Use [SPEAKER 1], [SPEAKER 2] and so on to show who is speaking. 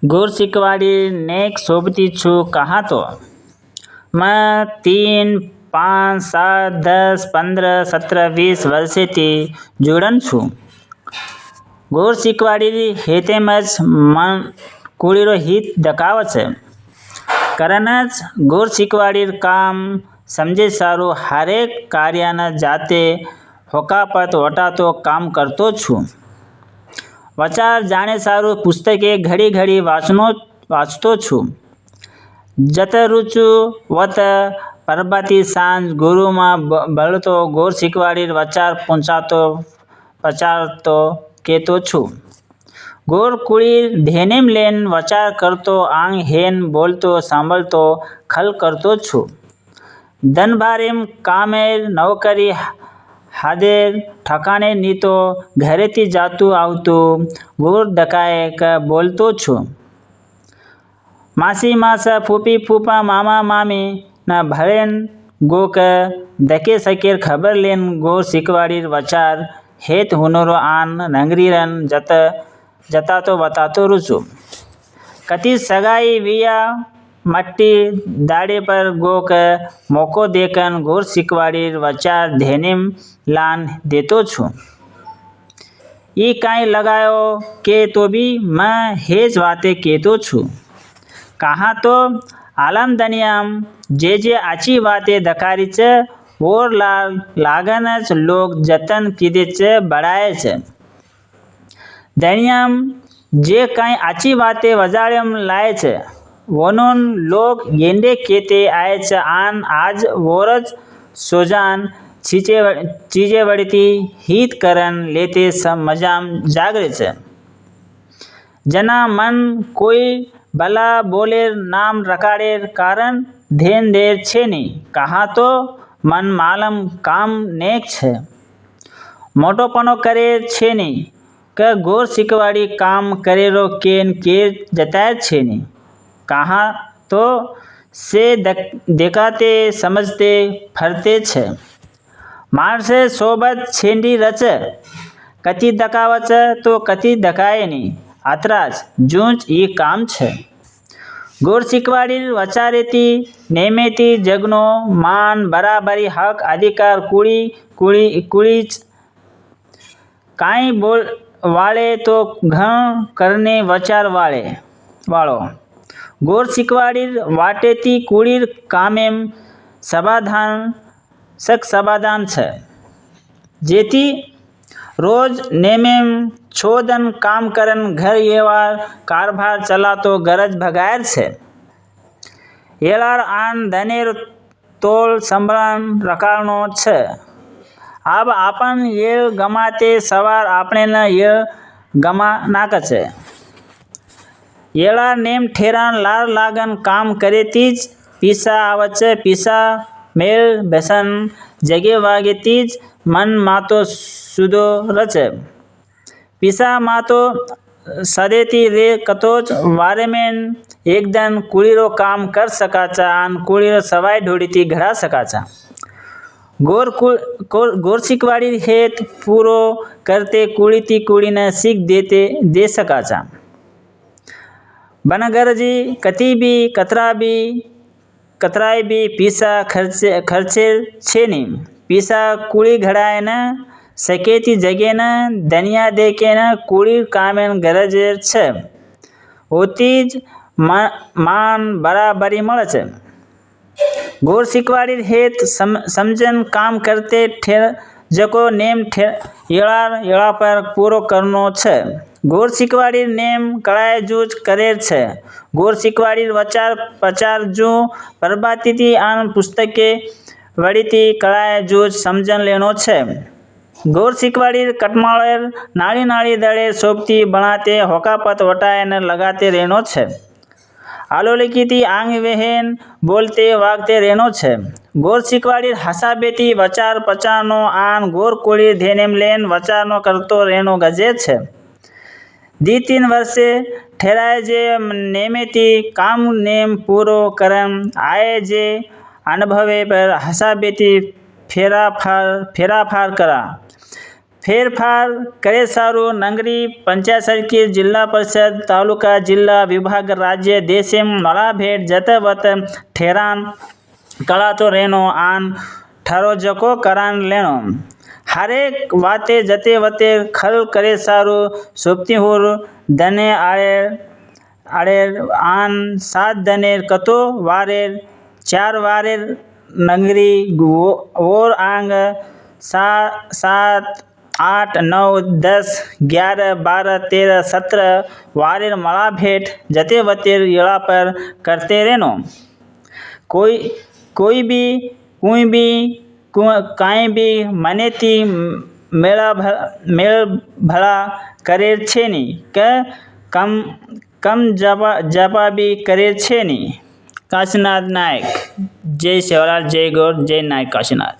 [SPEAKER 1] गोर शिकवाड़ी नेक शोभती छु कहाँ तो मैं 3, 5, 7, 10, 15, 17, 20 वर्षेथी जोड़न छु। गोर शिकवाड़ी हेतेमज मन कुड़ीरो हित दकाव छे। करनज गोर शिकवाड़ी काम समझे सारू हरेक कार्यान जाते होकापत वटातो काम करतो छु। वचार जाने सारू पुस्तके घड़ी घड़ी वाँचतो छु। जत रुचु वत परबाती सांझ गुरु में बळतो गोर शिकवाड़ी वचार प्रचारतो केतो छु। गोर कुड़ी धेनेम लेन वचार करतो आंग हेन बोलतो सांभळतो खल करतो छु। दनभारेम कामेर नौकरी हादेर ठकाने नीतो घरेथी जातू आवतू गोर दकाए बोलतो छु। मासी मासा फूफी फूफा मामा मामी न भरेन गोक दके सकेर खबर लेन गोर शिकवाड़ी वचार हेत हुनरो आन नंगरीरन जतातो बतातो रुचु। कति सगाई विया मट्टी दाड़े पर गोक मौको देकन गोर शिकवाड़ी वचार धेनेम लान देतो छु। ई काई लगायो के तो भी मैं हेज वाते केतो छु। कहाँ तो आलम दनियाम जे आची वाते दकारी च और लागनच लोग जतन कीदे च बढ़ाए च। दनियाम जे काई आची वाते वजाड़म लाए च वनोन लोग येंडे केते आए च आन आज वोरज सोजान चीजे वड़ती हित करन लेते सब मजाम जागरे च। जना मन कोई भला बोलेर नाम रकाड़ेर कारण धेन देर छे नी। कहाँ तो मन मालम काम नेक छे मोटोपनो करेर छे नी क गोर शिकवाड़ी काम करेरो केन केर जतायर छे नी। कहाँ तो से देखाते समझते फरते छे। मारसे सोबत छेंडी रच कति दकावच तो कति दकाए नी अतराज जूंच ई काम छे। गोर शिकवाड़ी वचारेती नेमेती जगनो मान बराबरी हक अधिकार कुड़ीच काई बोल वाले तो घण करने वचार वालो। गोर शिकवाड़ी वाटेती कुड़ीर कामेम समाधान छे। जेती रोज नेमेम छोदन काम करन घर येवार कारभार चलातो गरज भगायर छे। येलार आन धनेर तोल संभळान रकाळनो छे। अब आपन येल गमाते सवार आपने न येल गमा नाक छे। येलार नेम ठेरान लार लागन काम करेतीज पीसा आवच पीसा मेल बेसन जगे वागेतीज मन मातो सुदो रच। पीसा मातो सदेती रे कतोच वारेमेन एकदन कुड़ीरो काम कर सकाचा आन कुड़ीरो सवाई ढोड़ीती घड़ा सकाचा। गोर शिकवाड़ी हेत पूरो करते कुड़ीती कुड़ीने सीख दे सकाचा। बनगरजी कती भी कतराई भी पीसा खर्चेर छे नी। पीसा कुड़ी घड़ाए न सकेती जगे न दनिया देके न कुड़ीर कामेन गरजेर छे। ओतीज मान बराबरी मळच। गोर शिकवाड़ी हेत समझन काम करते जको नेम येळा पर पूरो करनो छे। गोर शिकवाड़ी नेम कळाए जूझ करेर छे। गोर शिकवाड़ी वचार प्रचार जू परबातीती आन पुस्तके वड़ीती कळाए जूझ समझन लेनो छे। गोर शिकवाड़ी कटमाळेर नाड़ी नाड़ी दड़ेर सोबती बनाते होकापत वटाए न लगाते रेनो छे। आलोलिकीती आंग वेहेन बोलते वागते रेनो छे। गोर शिकवाड़ी हसाबेती वचार प्रचारनो आन गोर कुड़ी धेनेम लेन वचारनो करतो रेनो गजे छे। 2-3 वर्षे ठेराए जे नेमेती काम नेम पूरो करन आए जे अनुभवे पर हसाबेती फेराफार करा। ફેરફાર કરે સારું નગરી પંચાયત સરકાર જિલ્લા પરિષદ તાલુકા જિલ્લા વિભાગ રાજ્ય દેશેમ मला भेट जतवत ठेरान कळातो रेनो आन ठरोजको करान लेनो हरेक वाते जते वते खल करे सारू सोपती हुर दने आड़े आन 7 दने कतो वारेर 4 वारेर नगरी और आंग 7 8 9 10 11 12 13 17 वारेर मला भेट जते वते येड़ा पर करते रहनो कोई भी काई भी मनेती मेल भला करे छे नी के कम जवाबी करे छे नी। काशीनाथ नायक। जय सेवालाल, जय गौर, जय नायक काशीनाथ।